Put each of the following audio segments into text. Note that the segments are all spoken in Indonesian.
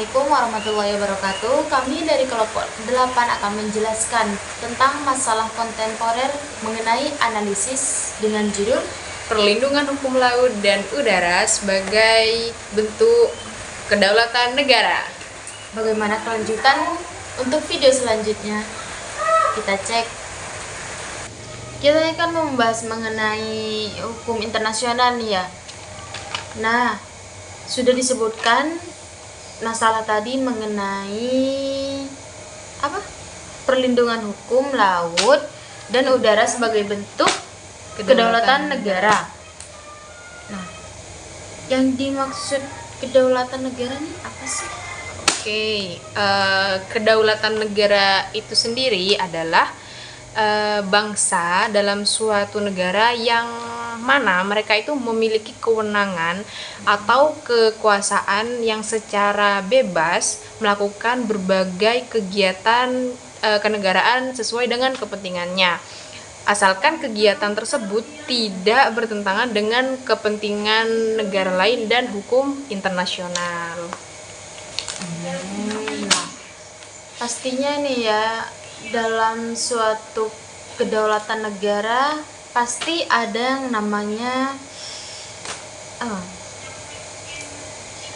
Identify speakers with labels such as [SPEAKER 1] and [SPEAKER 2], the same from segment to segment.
[SPEAKER 1] Assalamualaikum warahmatullahi wabarakatuh. Kami dari kelompok 8 akan menjelaskan tentang masalah kontemporer mengenai analisis dengan judul
[SPEAKER 2] Perlindungan hukum laut dan udara sebagai bentuk kedaulatan negara.
[SPEAKER 1] Bagaimana kelanjutan untuk video selanjutnya? Kita cek. Kita akan membahas mengenai hukum internasional nih ya. Nah, sudah disebutkan masalah tadi mengenai apa? Perlindungan hukum laut dan udara sebagai bentuk kedaulatan negara. Nah, yang dimaksud kedaulatan negara nih apa sih?
[SPEAKER 2] Oke, kedaulatan negara itu sendiri adalah bangsa dalam suatu negara yang mana mereka itu memiliki kewenangan atau kekuasaan yang secara bebas melakukan berbagai kegiatan kenegaraan sesuai dengan kepentingannya, asalkan kegiatan tersebut tidak bertentangan dengan kepentingan negara lain dan hukum internasional.
[SPEAKER 1] Nah, pastinya nih ya, dalam suatu kedaulatan negara pasti ada yang namanya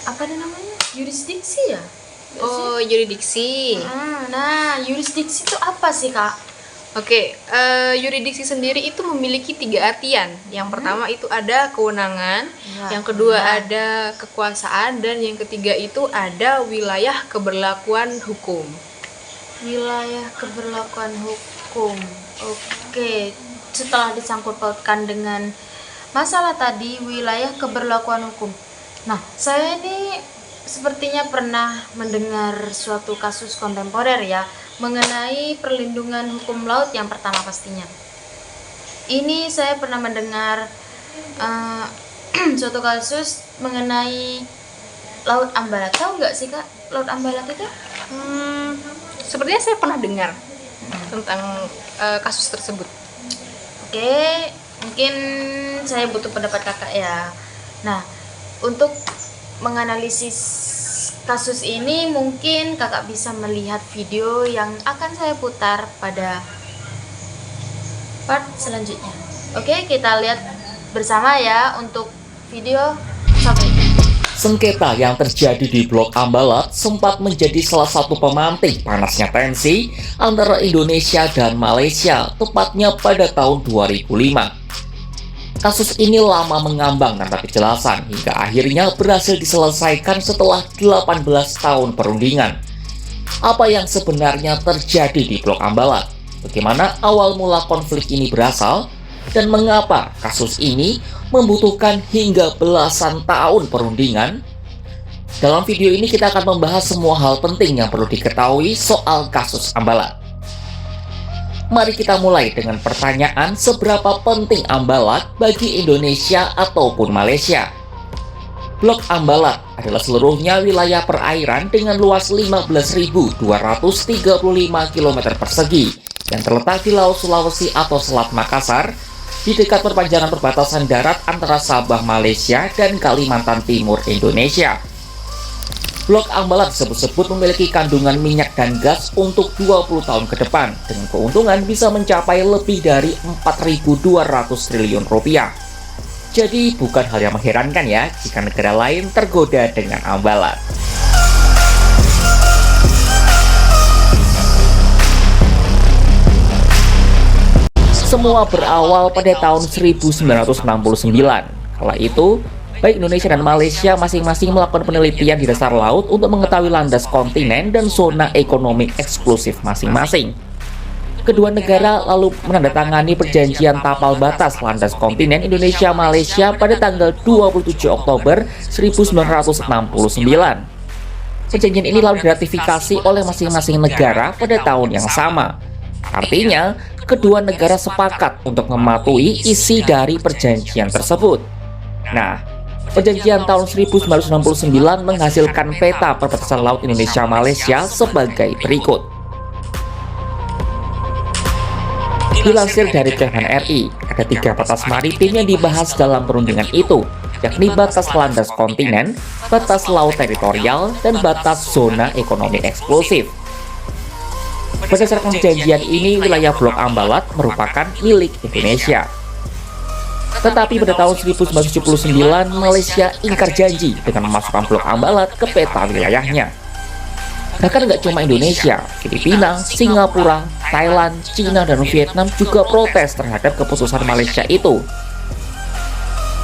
[SPEAKER 1] apa namanya, yurisdiksi ya?
[SPEAKER 2] Oh, yurisdiksi.
[SPEAKER 1] Nah, yurisdiksi itu apa sih, Kak?
[SPEAKER 2] Oke, yurisdiksi sendiri itu memiliki 3 artian. Yang pertama itu ada kewenangan, yang kedua ada kekuasaan, dan yang ketiga itu ada wilayah keberlakuan hukum.
[SPEAKER 1] Wilayah keberlakuan hukum. Oke, setelah disangkut pautkan dengan masalah tadi wilayah keberlakuan hukum. Nah, saya ini sepertinya pernah mendengar suatu kasus kontemporer ya mengenai perlindungan hukum laut yang pertama pastinya. Ini saya pernah mendengar suatu kasus mengenai Laut Ambalat. Tahu nggak sih, Kak, Laut Ambalat itu?
[SPEAKER 2] Sepertinya saya pernah dengar tentang kasus tersebut.
[SPEAKER 1] Oke, mungkin saya butuh pendapat Kakak ya. Nah, untuk menganalisis kasus ini mungkin Kakak bisa melihat video yang akan saya putar pada part selanjutnya. Oke, kita lihat bersama ya untuk video sampai.
[SPEAKER 3] Sengketa yang terjadi di Blok Ambalat sempat menjadi salah satu pemantik panasnya tensi antara Indonesia dan Malaysia, tepatnya pada tahun 2005. Kasus ini lama mengambang tanpa kejelasan hingga akhirnya berhasil diselesaikan setelah 18 tahun perundingan. Apa yang sebenarnya terjadi di Blok Ambalat? Bagaimana awal mula konflik ini berasal? Dan mengapa kasus ini membutuhkan hingga belasan tahun perundingan? Dalam video ini kita akan membahas semua hal penting yang perlu diketahui soal kasus Ambalat. Mari kita mulai dengan pertanyaan, seberapa penting Ambalat bagi Indonesia ataupun Malaysia? Blok Ambalat adalah seluruhnya wilayah perairan dengan luas 15.235 km persegi yang terletak di Laut Sulawesi atau Selat Makassar, di dekat perpanjangan perbatasan darat antara Sabah Malaysia dan Kalimantan Timur Indonesia. Blok Ambalat disebut-sebut memiliki kandungan minyak dan gas untuk 20 tahun ke depan, dengan keuntungan bisa mencapai lebih dari 4.200 triliun rupiah. Jadi bukan hal yang mengherankan ya jika negara lain tergoda dengan Ambalat. Semua berawal pada tahun 1969. Kala itu, baik Indonesia dan Malaysia masing-masing melakukan penelitian di dasar laut untuk mengetahui landas kontinen dan zona ekonomi eksklusif masing-masing. Kedua negara lalu menandatangani perjanjian tapal batas landas kontinen Indonesia-Malaysia pada tanggal 27 Oktober 1969. Perjanjian ini lalu diratifikasi oleh masing-masing negara pada tahun yang sama. Artinya, kedua negara sepakat untuk mematuhi isi dari perjanjian tersebut. Nah, perjanjian tahun 1969 menghasilkan peta perbatasan laut Indonesia-Malaysia sebagai berikut. Dilansir dari Kementerian RI, ada 3 batas maritim yang dibahas dalam perundingan itu, yakni batas landas kontinen, batas laut teritorial, dan batas zona ekonomi eksklusif. Berdasarkan perjanjian ini, wilayah Blok Ambalat merupakan milik Indonesia. Tetapi pada tahun 1979, Malaysia ingkar janji dengan memasukkan Blok Ambalat ke peta wilayahnya. Bahkan nggak cuma Indonesia, Filipina, Singapura, Thailand, Cina, dan Vietnam juga protes terhadap keputusan Malaysia itu.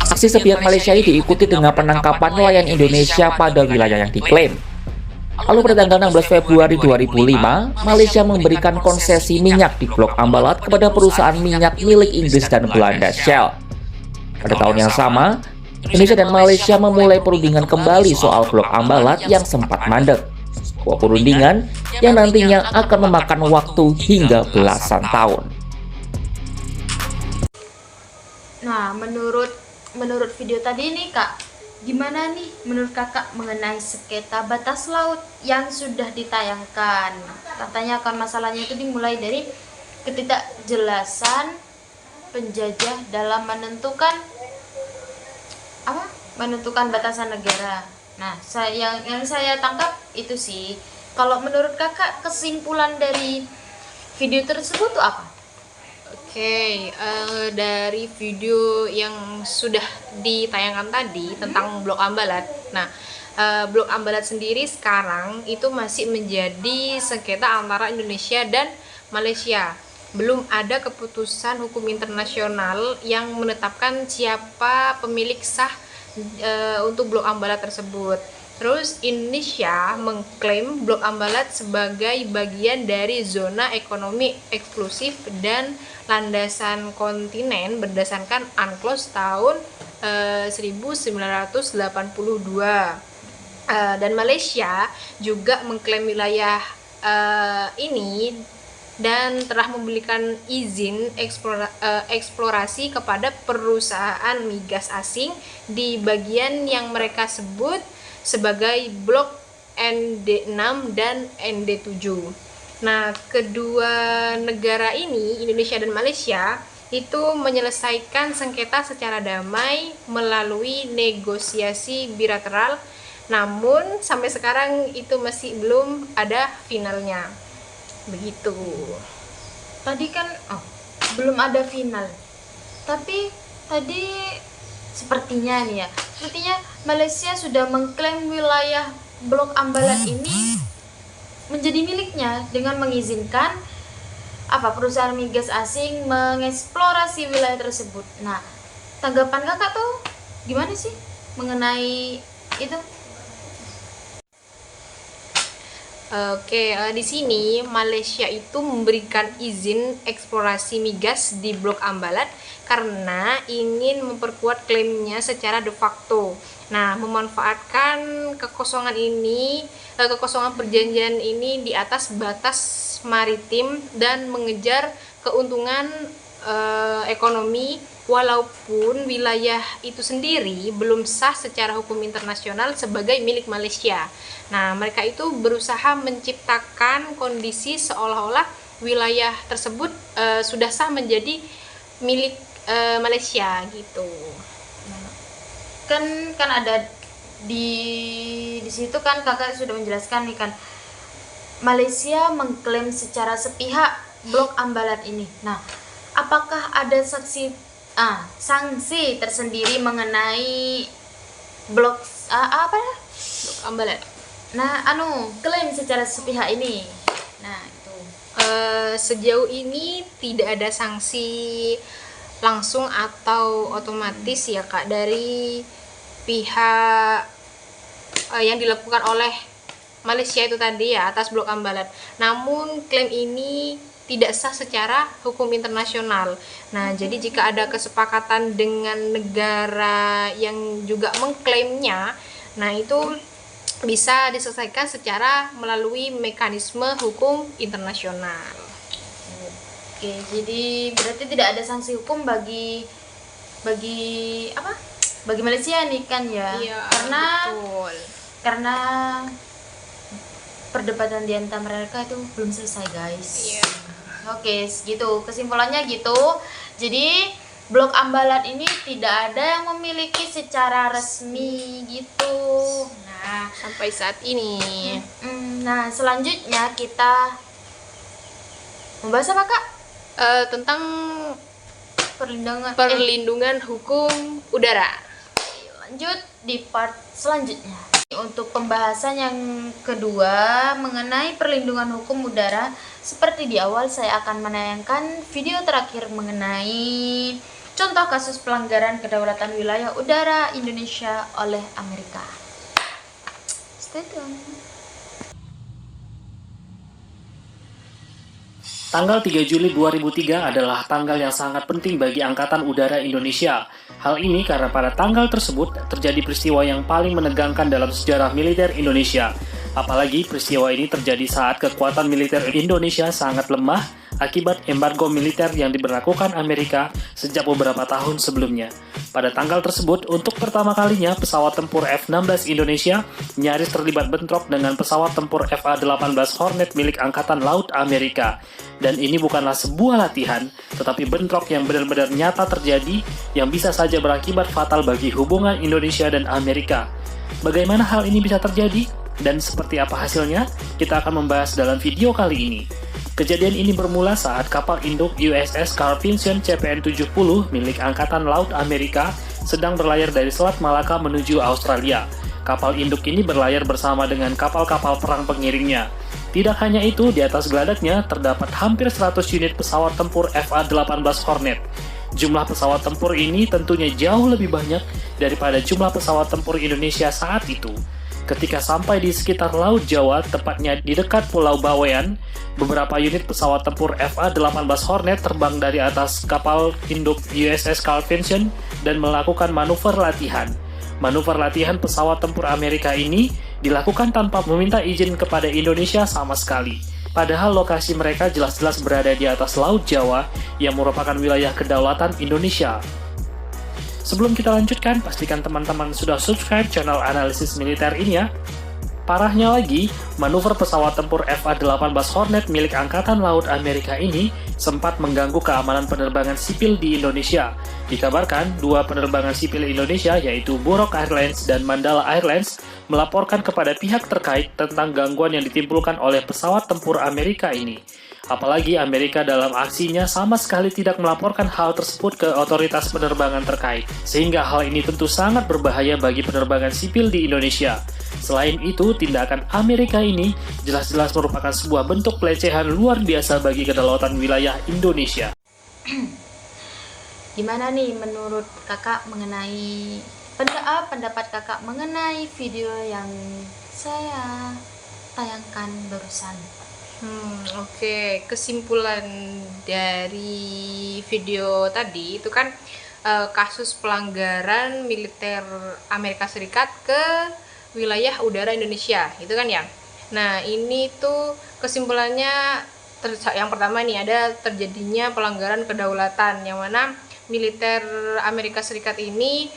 [SPEAKER 3] Aksi sepihak Malaysia ini diikuti dengan penangkapan nelayan Indonesia pada wilayah yang diklaim. Lalu pada tanggal 16 Februari 2005, Malaysia memberikan konsesi minyak di Blok Ambalat kepada perusahaan minyak milik Inggris dan Belanda, Shell. Pada tahun yang sama, Indonesia dan Malaysia memulai perundingan kembali soal Blok Ambalat yang sempat mandek. Sebuah perundingan yang nantinya akan memakan waktu hingga belasan tahun.
[SPEAKER 1] Nah, menurut video tadi nih Kak, gimana nih menurut Kakak mengenai sengketa batas laut yang sudah ditayangkan? Katanya akan masalahnya itu dimulai dari ketidakjelasan penjajah dalam menentukan batasan negara. Nah, yang saya tangkap itu sih. Kalau menurut Kakak kesimpulan dari video tersebut tuh apa?
[SPEAKER 2] Oke, dari video yang sudah ditayangkan tadi tentang Blok Ambalat. Nah, Blok Ambalat sendiri sekarang itu masih menjadi sengketa antara Indonesia dan Malaysia. Belum ada keputusan hukum internasional yang menetapkan siapa pemilik sah untuk Blok Ambalat tersebut. Terus Indonesia mengklaim Blok Ambalat sebagai bagian dari zona ekonomi eksklusif dan landasan kontinen berdasarkan UNCLOS tahun 1982. Dan Malaysia juga mengklaim wilayah ini dan telah memberikan izin eksplorasi kepada perusahaan migas asing di bagian yang mereka sebut sebagai Blok ND6 dan ND7. Nah, kedua negara ini, Indonesia dan Malaysia, itu menyelesaikan sengketa secara damai melalui negosiasi bilateral. Namun sampai sekarang itu masih belum ada finalnya. Begitu.
[SPEAKER 1] Tadi kan belum ada final. Tapi tadi sepertinya Malaysia sudah mengklaim wilayah Blok Ambalat ini menjadi miliknya dengan mengizinkan perusahaan migas asing mengeksplorasi wilayah tersebut. Nah, tanggapan Kakak tuh gimana sih mengenai itu?
[SPEAKER 2] Oke, di sini Malaysia itu memberikan izin eksplorasi migas di Blok Ambalat karena ingin memperkuat klaimnya secara de facto. Nah, memanfaatkan kekosongan perjanjian ini di atas batas maritim dan mengejar keuntungan ekonomi, walaupun wilayah itu sendiri belum sah secara hukum internasional sebagai milik Malaysia. Nah, mereka itu berusaha menciptakan kondisi seolah-olah wilayah tersebut sudah sah menjadi milik Malaysia gitu.
[SPEAKER 1] Kan ada di situ kan Kakak sudah menjelaskan nih kan, Malaysia mengklaim secara sepihak Blok Ambalat ini. Nah, apakah ada sanksi tersendiri mengenai Blok
[SPEAKER 2] Ambalat?
[SPEAKER 1] Nah, klaim secara sepihak ini. Nah, itu.
[SPEAKER 2] Sejauh ini tidak ada sanksi langsung atau otomatis ya Kak dari pihak yang dilakukan oleh Malaysia itu tadi ya atas Blok Ambalat. Namun klaim ini tidak sah secara hukum internasional. Nah, jadi jika ada kesepakatan dengan negara yang juga mengklaimnya, nah itu bisa diselesaikan secara melalui mekanisme hukum internasional.
[SPEAKER 1] Oke, jadi berarti tidak ada sanksi hukum bagi Malaysia nih kan ya?
[SPEAKER 2] Iya, betul.
[SPEAKER 1] Karena perdebatan di antara mereka itu belum selesai, guys.
[SPEAKER 2] Iya.
[SPEAKER 1] Oke, gitu. Kesimpulannya gitu. Jadi Blok Ambalat ini tidak ada yang memiliki secara resmi gitu. Nah,
[SPEAKER 2] sampai saat ini.
[SPEAKER 1] Nah, selanjutnya kita membahas apa, Kak?
[SPEAKER 2] Tentang
[SPEAKER 1] perlindungan
[SPEAKER 2] hukum udara.
[SPEAKER 1] Lanjut di part selanjutnya. Untuk pembahasan yang kedua mengenai perlindungan hukum udara, seperti di awal saya akan menayangkan video terakhir mengenai contoh kasus pelanggaran kedaulatan wilayah udara Indonesia oleh Amerika. Stay tune.
[SPEAKER 4] Tanggal 3 Juli 2003 adalah tanggal yang sangat penting bagi Angkatan Udara Indonesia. Hal ini karena pada tanggal tersebut terjadi peristiwa yang paling menegangkan dalam sejarah militer Indonesia. Apalagi peristiwa ini terjadi saat kekuatan militer Indonesia sangat lemah akibat embargo militer yang diberlakukan Amerika sejak beberapa tahun sebelumnya. Pada tanggal tersebut, untuk pertama kalinya pesawat tempur F-16 Indonesia nyaris terlibat bentrok dengan pesawat tempur FA-18 Hornet milik Angkatan Laut Amerika. Dan ini bukanlah sebuah latihan, tetapi bentrok yang benar-benar nyata terjadi yang bisa saja berakibat fatal bagi hubungan Indonesia dan Amerika. Bagaimana hal ini bisa terjadi? Dan seperti apa hasilnya? Kita akan membahas dalam video kali ini. Kejadian ini bermula saat kapal induk USS Carl Vinson CPN-70 milik Angkatan Laut Amerika sedang berlayar dari Selat Malaka menuju Australia. Kapal induk ini berlayar bersama dengan kapal-kapal perang pengiringnya. Tidak hanya itu, di atas geladaknya terdapat hampir 100 unit pesawat tempur FA-18 Hornet. Jumlah pesawat tempur ini tentunya jauh lebih banyak daripada jumlah pesawat tempur Indonesia saat itu. Ketika sampai di sekitar Laut Jawa, tepatnya di dekat Pulau Bawean, beberapa unit pesawat tempur FA-18 Hornet terbang dari atas kapal induk USS Carl Vinson dan melakukan manuver latihan. Manuver latihan pesawat tempur Amerika ini dilakukan tanpa meminta izin kepada Indonesia sama sekali. Padahal lokasi mereka jelas-jelas berada di atas Laut Jawa yang merupakan wilayah kedaulatan Indonesia. Sebelum kita lanjutkan, pastikan teman-teman sudah subscribe channel analisis militer ini ya. Parahnya lagi, manuver pesawat tempur FA-18 Hornet milik Angkatan Laut Amerika ini sempat mengganggu keamanan penerbangan sipil di Indonesia. Dikabarkan, dua penerbangan sipil Indonesia yaitu Burok Airlines dan Mandala Airlines melaporkan kepada pihak terkait tentang gangguan yang ditimbulkan oleh pesawat tempur Amerika ini. Apalagi Amerika dalam aksinya sama sekali tidak melaporkan hal tersebut ke otoritas penerbangan terkait, sehingga hal ini tentu sangat berbahaya bagi penerbangan sipil di Indonesia. Selain itu, tindakan Amerika ini jelas-jelas merupakan sebuah bentuk pelecehan luar biasa bagi kedaulatan wilayah Indonesia.
[SPEAKER 1] Gimana nih menurut kakak mengenai pendapat kakak mengenai video yang saya tayangkan barusan?
[SPEAKER 2] Oke. Kesimpulan dari video tadi itu kan kasus pelanggaran militer Amerika Serikat ke wilayah udara Indonesia, itu kan ya. Nah, ini tuh kesimpulannya yang pertama nih ada terjadinya pelanggaran kedaulatan yang mana militer Amerika Serikat ini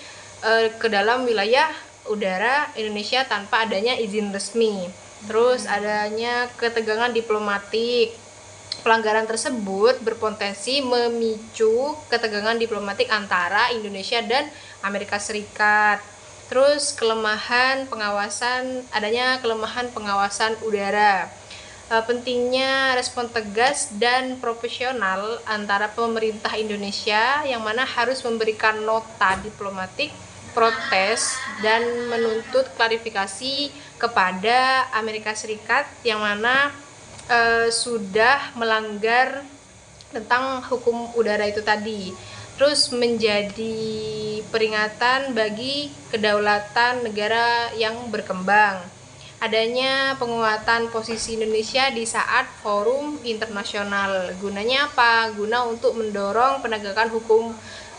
[SPEAKER 2] ke dalam wilayah udara Indonesia tanpa adanya izin resmi. Terus adanya ketegangan diplomatik. Pelanggaran tersebut berpotensi memicu ketegangan diplomatik antara Indonesia dan Amerika Serikat. Terus adanya kelemahan pengawasan udara. Pentingnya respon tegas dan profesional antara pemerintah Indonesia yang mana harus memberikan nota diplomatik, protes, dan menuntut klarifikasi kepada Amerika Serikat yang mana sudah melanggar tentang hukum udara itu tadi. Terus menjadi peringatan bagi kedaulatan negara yang berkembang. Adanya penguatan posisi Indonesia di saat forum internasional. Gunanya apa? Guna untuk mendorong penegakan hukum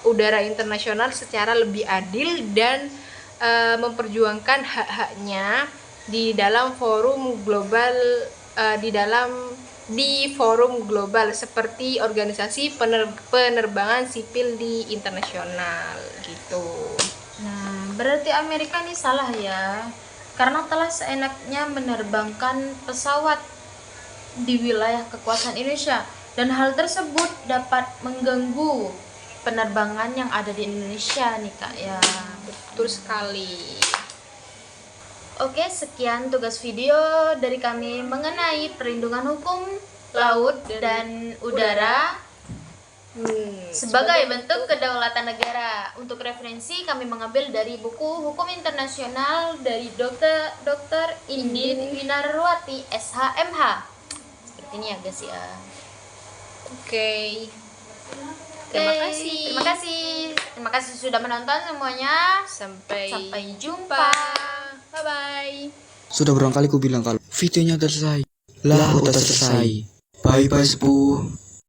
[SPEAKER 2] udara internasional secara lebih adil dan memperjuangkan hak-haknya di dalam forum global di forum global seperti organisasi penerbangan sipil di internasional gitu.
[SPEAKER 1] Nah, berarti Amerika ini salah ya, karena telah seenaknya menerbangkan pesawat di wilayah kekuasaan Indonesia dan hal tersebut dapat mengganggu penerbangan yang ada di Indonesia nih Kak ya.
[SPEAKER 2] Betul sekali.
[SPEAKER 1] Oke, sekian tugas video dari kami mengenai perlindungan hukum laut dan udara sebagai bentuk kedaulatan negara. Untuk referensi kami mengambil dari buku Hukum Internasional dari Dr. Indit Winarwati SHMH. Seperti ini ya guys ya.
[SPEAKER 2] Oke.
[SPEAKER 1] Terima kasih sudah menonton semuanya.
[SPEAKER 2] Sampai
[SPEAKER 1] Jumpa.
[SPEAKER 2] Bye bye.
[SPEAKER 5] Sudah berapa kali ku bilang kalau videonya udah selesai. Lah udah selesai. Bye bye sepuh.